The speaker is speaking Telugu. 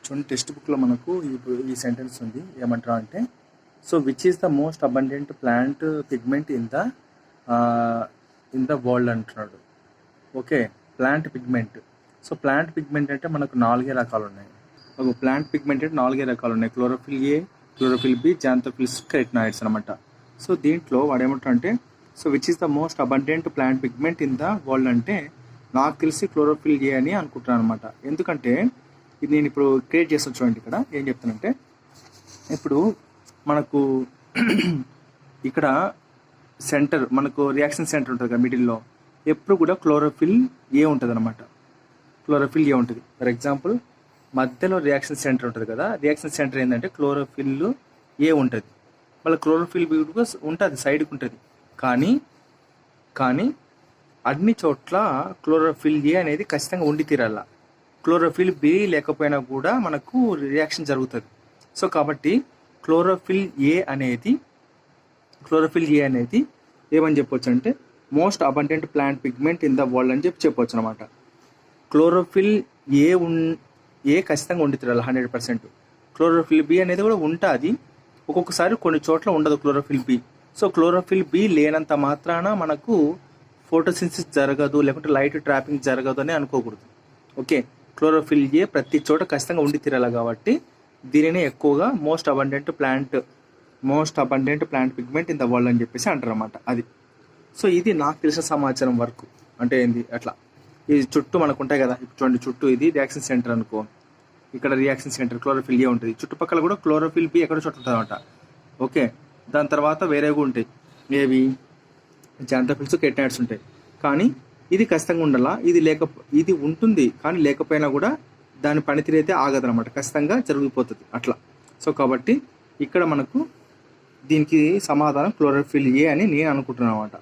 చూడండి టెక్స్ట్ బుక్లో మనకు ఈ సెంటెన్స్ ఉంది. ఏమంటారు అంటే, so which is the most abundant plant pigment in the world అంటున్నాడు. Okay, plant pigment. So plant pigment అంటే మనకు 4 రకాలు ఉన్నాయి. ఒక ప్లాంట్ పిగ్మెంట్ అంటే 4 రకాలు ఉన్నాయి. Chlorophyll A, chlorophyll B, xanthophylls, carotenoids అనమాట. సో దీంట్లో వాడు ఏమంటారంటే, so which is the most abundant plant pigment in the world అంటే నాకు తెలిసి క్లోరోఫిల్ ఏ అని అనుకుంటున్నాను అనమాట. ఎందుకంటే ఇది నేను ఇప్పుడు క్రియేట్ చేస్తాను. చూడండి ఇక్కడ ఏం చెప్తానంటే, ఇప్పుడు మనకు ఇక్కడ సెంటర్, మనకు రియాక్షన్ సెంటర్ ఉంటుంది కదా మిడిల్లో, ఎప్పుడు కూడా క్లోరోఫిల్ ఏ ఉంటుంది అనమాట. క్లోరోఫిల్ ఏ ఉంటుంది. ఫర్ ఎగ్జాంపుల్ మధ్యలో రియాక్షన్ సెంటర్ ఉంటుంది కదా, రియాక్షన్ సెంటర్ ఏంటంటే క్లోరోఫిల్ ఏ ఉంటుంది. మళ్ళీ క్లోరోఫిల్ బి కూడా ఉంటుంది, సైడ్కి ఉంటుంది. కానీ అన్ని చోట్ల క్లోరోఫిల్ ఏ అనేది ఖచ్చితంగా ఉండి తీరాల. క్లోరోఫిల్ బి లేకపోయినా కూడా మనకు రియాక్షన్ జరుగుతుంది. సో కాబట్టి క్లోరోఫిల్ ఏ అనేది ఏమని చెప్పొచ్చు అంటే most abundant plant pigment in the world అని చెప్పొచ్చు అనమాట. క్లోరోఫిల్ ఏ ఖచ్చితంగా ఉండి తీరాలి 100%. క్లోరోఫిల్ బి అనేది కూడా ఉంటుంది, ఒక్కొక్కసారి కొన్ని చోట్ల ఉండదు chlorophyll B. So chlorophyll B లేనంత మాత్రాన మనకు ఫోటోసింథసిస్ జరగదు, లేకుంటే లైట్ ట్రాపింగ్ జరగదు అని అనుకోకూడదు. ఓకే, క్లోరోఫిల్ ఏ ప్రతి చోట ఖచ్చితంగా ఉండి తీరాలి. కాబట్టి దీనిని ఎక్కువగా most abundant plant pigment in the world అని చెప్పేసి అంటారు అన్నమాట. అది సో ఇది నాకు తెలిసిన సమాచారం వరకు. అంటే ఏంది అట్లా ఈ చుట్టూ మనకు ఉంటాయి కదా, ఇప్పుడు చూడండి చుట్టూ ఇది రియాక్షన్ సెంటర్ అనుకో, ఇక్కడ రియాక్షన్ సెంటర్ క్లోరోఫిల్ ఏ ఉంటుంది, చుట్టుపక్కల కూడా క్లోరోఫిల్ బి ఎక్కడో చోట ఉంటుంది అనమాట. ఓకే, దాని తర్వాత వేరేగా ఉంటాయి, ఏవి జాంథోఫిల్స్, కెరటినాయిడ్స్ ఉంటాయి. కానీ ఇది ఖచ్చితంగా ఉండాలా, ఇది ఉంటుంది కానీ లేకపోయినా కూడా దాని పనితీరు అయితే ఆగదనమాట, ఖచ్చితంగా జరిగిపోతుంది అట్లా. సో కాబట్టి ఇక్కడ మనకు దీనికి సమాధానం క్లోరోఫిల్ ఏ అని నేను అనుకుంటున్నాను అనమాట.